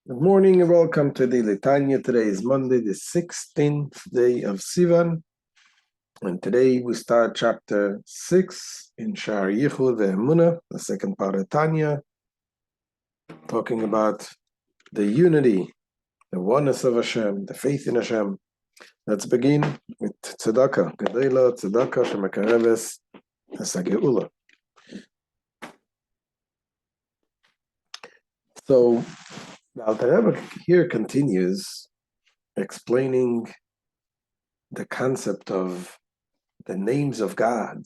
Good morning and welcome to Daily Tanya. Today is Monday, the 16th day of Sivan. And today we start chapter 6 in Shar, Haychud, והאמונה, the second part of Tanya, talking about the unity, the oneness of Hashem, the faith in Hashem. Let's begin with tzedakah. Gedela tzedakah shemekareves es hageula. So the Alter Rebbe here continues explaining the concept of the names of God,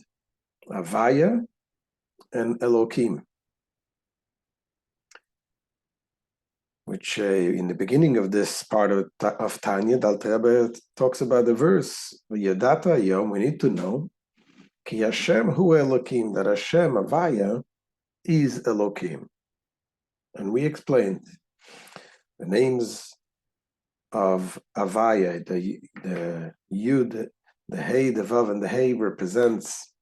Havaya and Elokim, which in the beginning of this part of Tanya, the Alter Rebbe talks about the verse, V'yadata yom, we need to know, Ki Hashem hu Elokim, that Hashem, Havaya, is Elokim. And we explained the names of Havaya, the Yud, the Hey, the Vav, and the Hey represents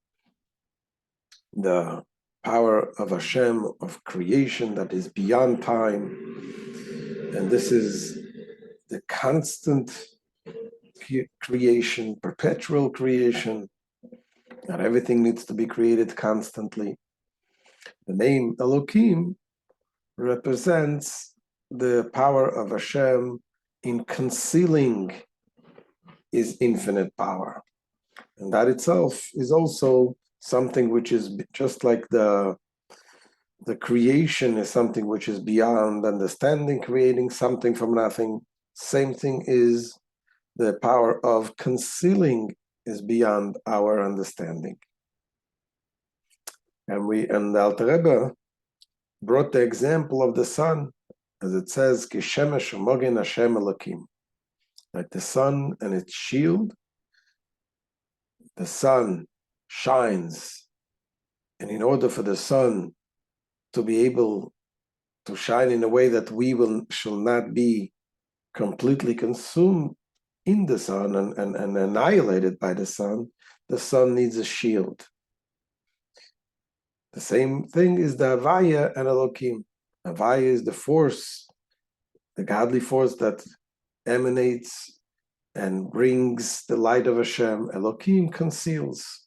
the power of Hashem, of creation that is beyond time. And this is the constant creation, perpetual creation, that everything needs to be created constantly. The name Elokim represents the power of Hashem in concealing his infinite power. And that itself is also something which is just like the creation is something which is beyond understanding, creating something from nothing. Same thing is the power of concealing is beyond our understanding. And the Alter Rebbe brought the example of the sun, as it says, Ki shemesh u'mogen Hashem Elokim, like the sun and its shield. The sun shines, and in order for the sun to be able to shine in a way that we shall not be completely consumed in the sun and annihilated by the sun needs a shield. The same thing is the Havaya and Elokim. Havaya is the force, the godly force that emanates and brings the light of Hashem. Elokim conceals.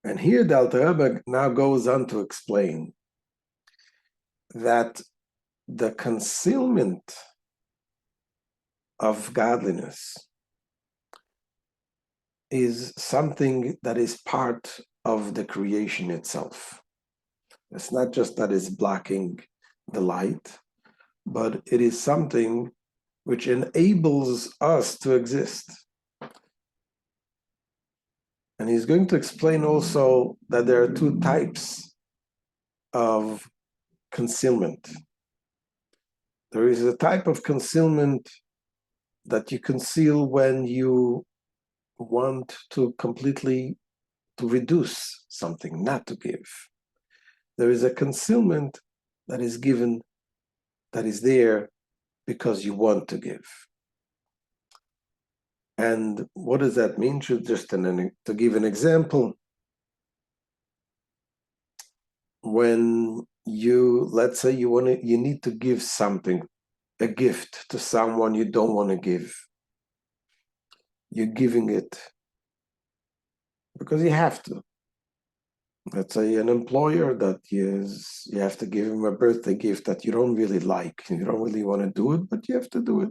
And here the Alter Rebbe now goes on to explain that the concealment of godliness is something that is part of the creation itself. It's not just that it's blocking the light, but it is something which enables us to exist. And he's going to explain also that there are two types of concealment. There is a type of concealment that you conceal when you want to completely reduce something, not to give. There is a concealment that is given, that is there because you want to give. And what does that mean? Just to give an example, when let's say you need to give something, a gift to someone you don't want to give. You're giving it because you have to. Let's say an employer that you have to give him a birthday gift that you don't really like, you don't really want to do it, but you have to do it.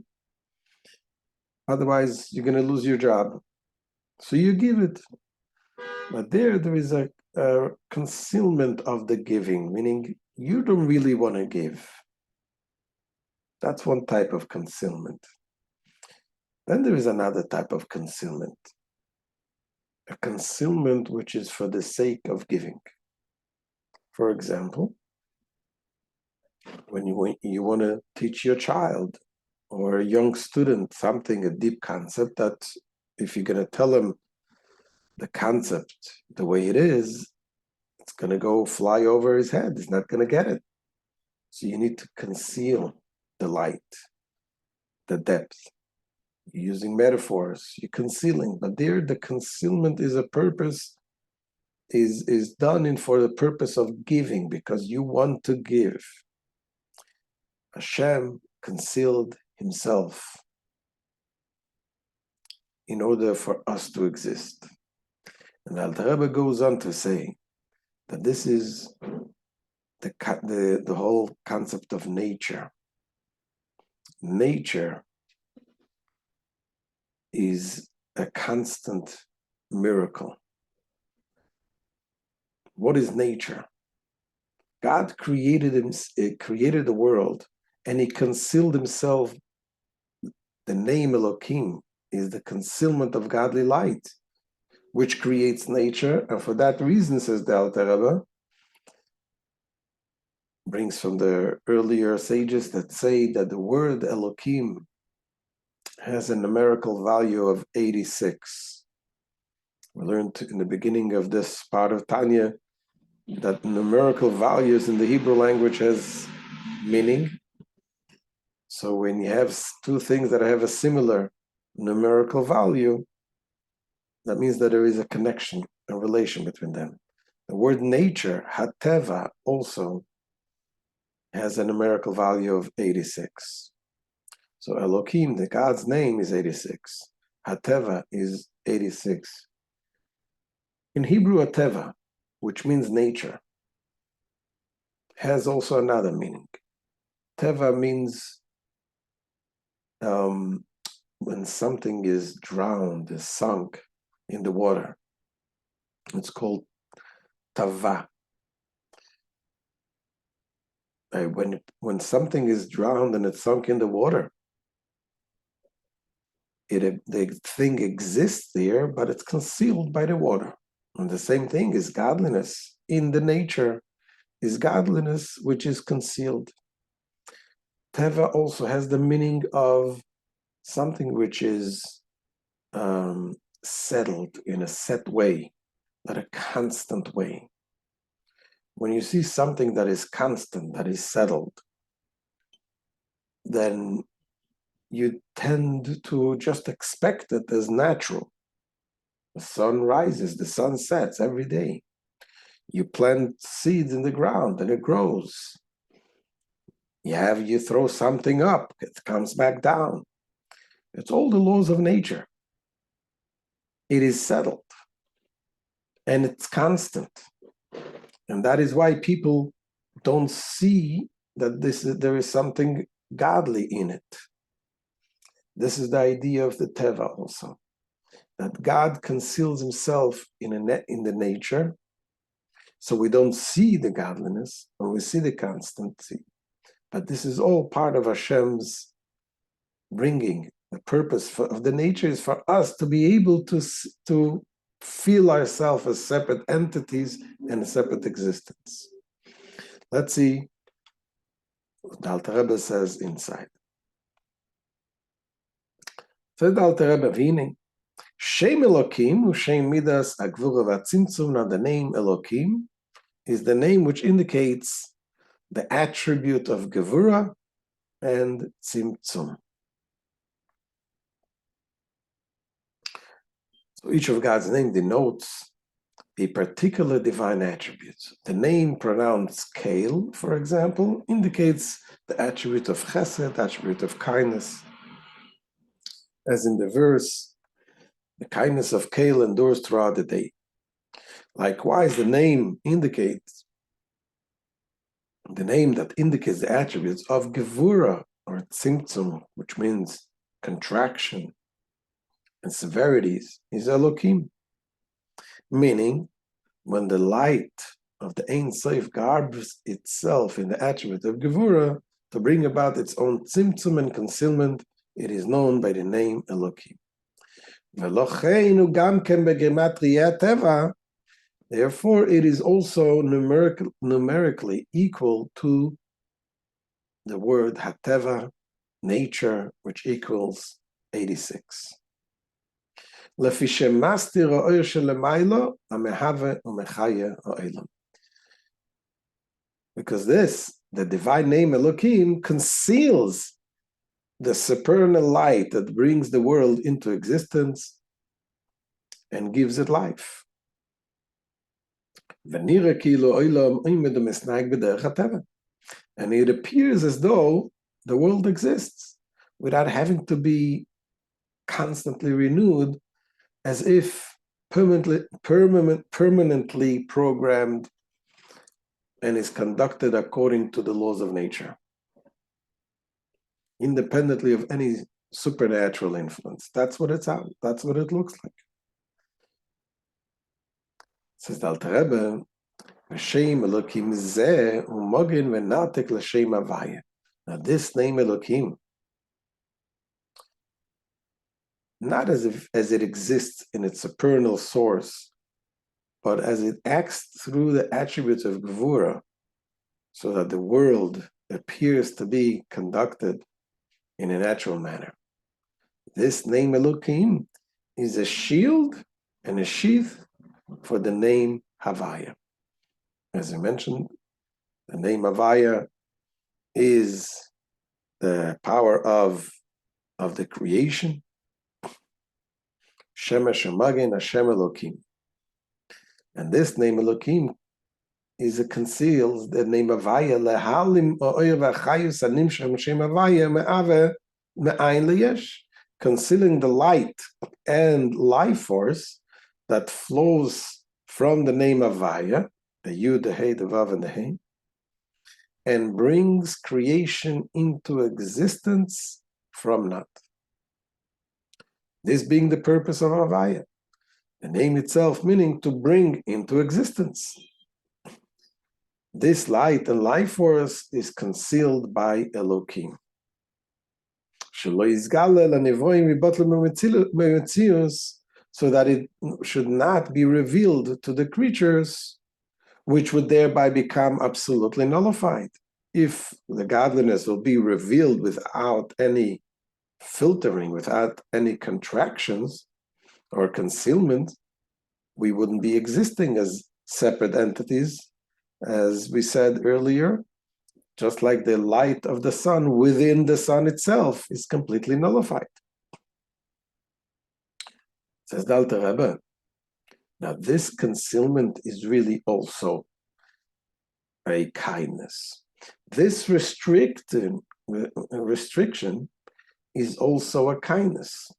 Otherwise, you're going to lose your job. So you give it. But there is a concealment of the giving, meaning you don't really want to give. That's one type of concealment. Then there is another type of concealment. A concealment which is for the sake of giving. For example, when you want to teach your child or a young student something, a deep concept, that if you're going to tell them the concept the way it is, it's going to go fly over his head. He's not going to get it. So you need to conceal the light, the depth. You're using metaphors, you're concealing, but there the concealment is a purpose, is done for the purpose of giving, because you want to give. Hashem concealed himself in order for us to exist. And Alter Rebbe goes on to say that this is the whole concept of nature. Nature is a constant miracle. What is nature? God created the world, and he concealed himself. The name Elohim is the concealment of godly light, which creates nature, and for that reason, says the Alter Rebbe, brings from the earlier sages that say that the word Elohim has a numerical value of 86. We learned in the beginning of this part of Tanya that numerical values in the Hebrew language has meaning. So when you have two things that have a similar numerical value, that means that there is a connection, a relation between them. The word nature, hateva, also has a numerical value of 86. So Elohim, the God's name, is 86. Hateva is 86. In Hebrew, hateva, which means nature, has also another meaning. Teva means when something is drowned, is sunk in the water. It's called tava. When something is drowned and it's sunk in the water, the thing exists there, but it's concealed by the water. And the same thing is godliness. In the nature is godliness, which is concealed. Teva also has the meaning of something which is settled in a set way, not a constant way. When you see something that is constant, that is settled, then you tend to just expect it as natural. The sun rises, the sun sets every day. You plant seeds in the ground and it grows. You throw something up, it comes back down. It's all the laws of nature. It is settled and it's constant. And that is why people don't see that there is something godly in it. This is the idea of the Teva also, that God conceals himself in the nature, so we don't see the godliness, or we see the constancy. But this is all part of Hashem's bringing. The purpose of the nature is for us to be able to feel ourselves as separate entities and a separate existence. Let's see what the Alter Rebbe says inside. Says the Alter Rebbe, "V'hinei, Shem Elokim u'Shem Midas Agvura v'Atzimtzum." Now the name Elokim is the name which indicates the attribute of Gevura and Tzimtzum. So each of God's name denotes a particular divine attribute. The name pronounced Kael, for example, indicates the attribute of Chesed, attribute of kindness. As in the verse, the kindness of Kael endures throughout the day. Likewise, the name that indicates the attributes of Gevura or Tzimtzum, which means contraction and severities, is Elokim. Meaning, when the light of the Ein Sof garbs itself in the attribute of Gevura to bring about its own tzimtzum and concealment, it is known by the name Elokim. Therefore, it is also numerically equal to the word Hateva, nature, which equals 86. Because the divine name Elohim, conceals the supernal light that brings the world into existence and gives it life. And it appears as though the world exists without having to be constantly renewed, as if permanently programmed and is conducted according to the laws of nature, independently of any supernatural influence. That's what it's out. That's what it looks like. Says the Alter Rebbe, "V'shem Elokim zeh u'mogin v'natek l'shem Havaya." Now this name Elokim, not as it exists in its supernal source, but as it acts through the attributes of Gevura, so that the world appears to be conducted in a natural manner. This name Elokim is a shield and a sheath for the name Havaya. As I mentioned, the name Havaya is the power of the creation. Shemesh Magin Hashem Elokim. And this name Elokim conceals the name Havaya, lehalim o'oyer v'achayus animshem Shem Havaya me'ave me'ayin leyesh, concealing the light and life force that flows from the name Havaya, the Yud, the Hey, the Vav, and the Hey, and brings creation into existence from not. This being the purpose of Havaya, the name itself meaning to bring into existence. This light and life force is concealed by Elokim, so that it should not be revealed to the creatures, which would thereby become absolutely nullified. If the godliness will be revealed without any filtering, without any contractions or concealment, we wouldn't be existing as separate entities, as we said earlier, just like the light of the sun within the sun itself is completely nullified. Says the Alter Rebbe, now this concealment is really also a kindness. This restriction is also a kindness.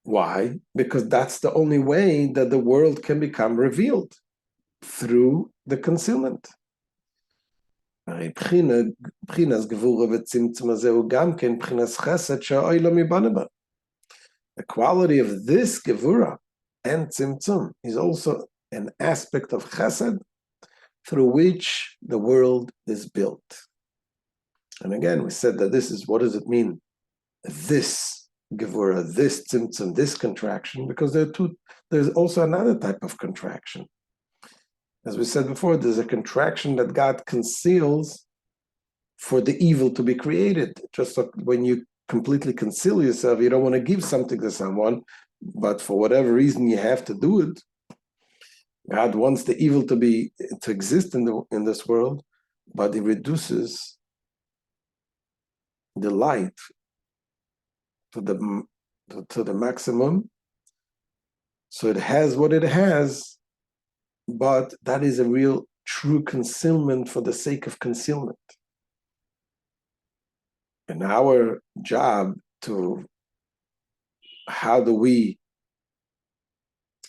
Why? Because that's the only way that the world can become revealed, through the concealment. The quality of this Gevura and Tzimtzum is also an aspect of Chesed through which the world is built. And again, we said that this is, what does it mean? This Gevura, this Tzimtzum, this contraction, because there's also another type of contraction. As we said before, there's a contraction that God conceals for the evil to be created. Just like when you completely conceal yourself, you don't want to give something to someone, but for whatever reason you have to do it. God wants the evil to exist in this world, but He reduces the light to the maximum, so it has what it has. But that is a real, true concealment for the sake of concealment. And our job how do we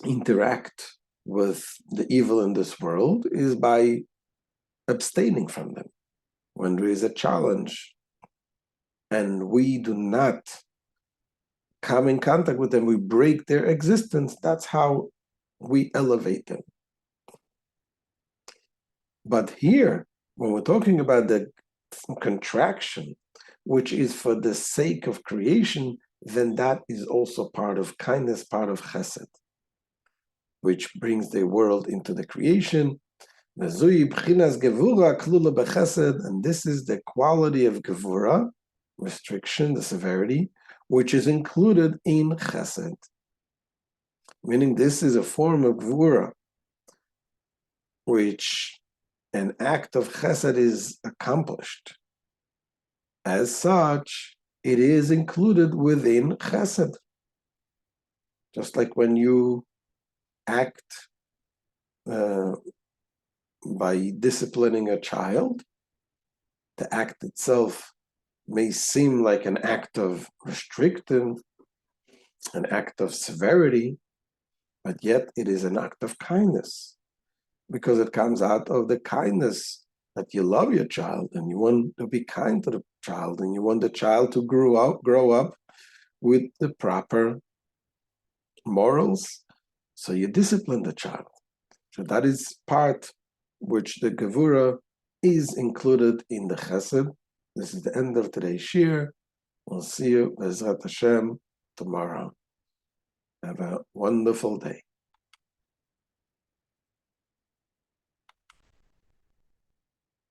interact with the evil in this world is by abstaining from them. When there is a challenge and we do not come in contact with them, we break their existence, that's how we elevate them. But here, when we're talking about the contraction, which is for the sake of creation, then that is also part of kindness, part of chesed, which brings the world into the creation. And this is the quality of gevura, restriction, the severity, which is included in chesed. Meaning this is a form of gevura, which an act of chesed is accomplished. As such, it is included within chesed. Just like when you act by disciplining a child, the act itself may seem like an act of restriction, an act of severity, but yet it is an act of kindness, because it comes out of the kindness that you love your child and you want to be kind to the child and you want the child to grow up with the proper morals. So you discipline the child. So that is part which the Gevura is included in the Chesed. This is the end of today's shir. We'll see you, Bezrat Hashem, tomorrow. Have a wonderful day.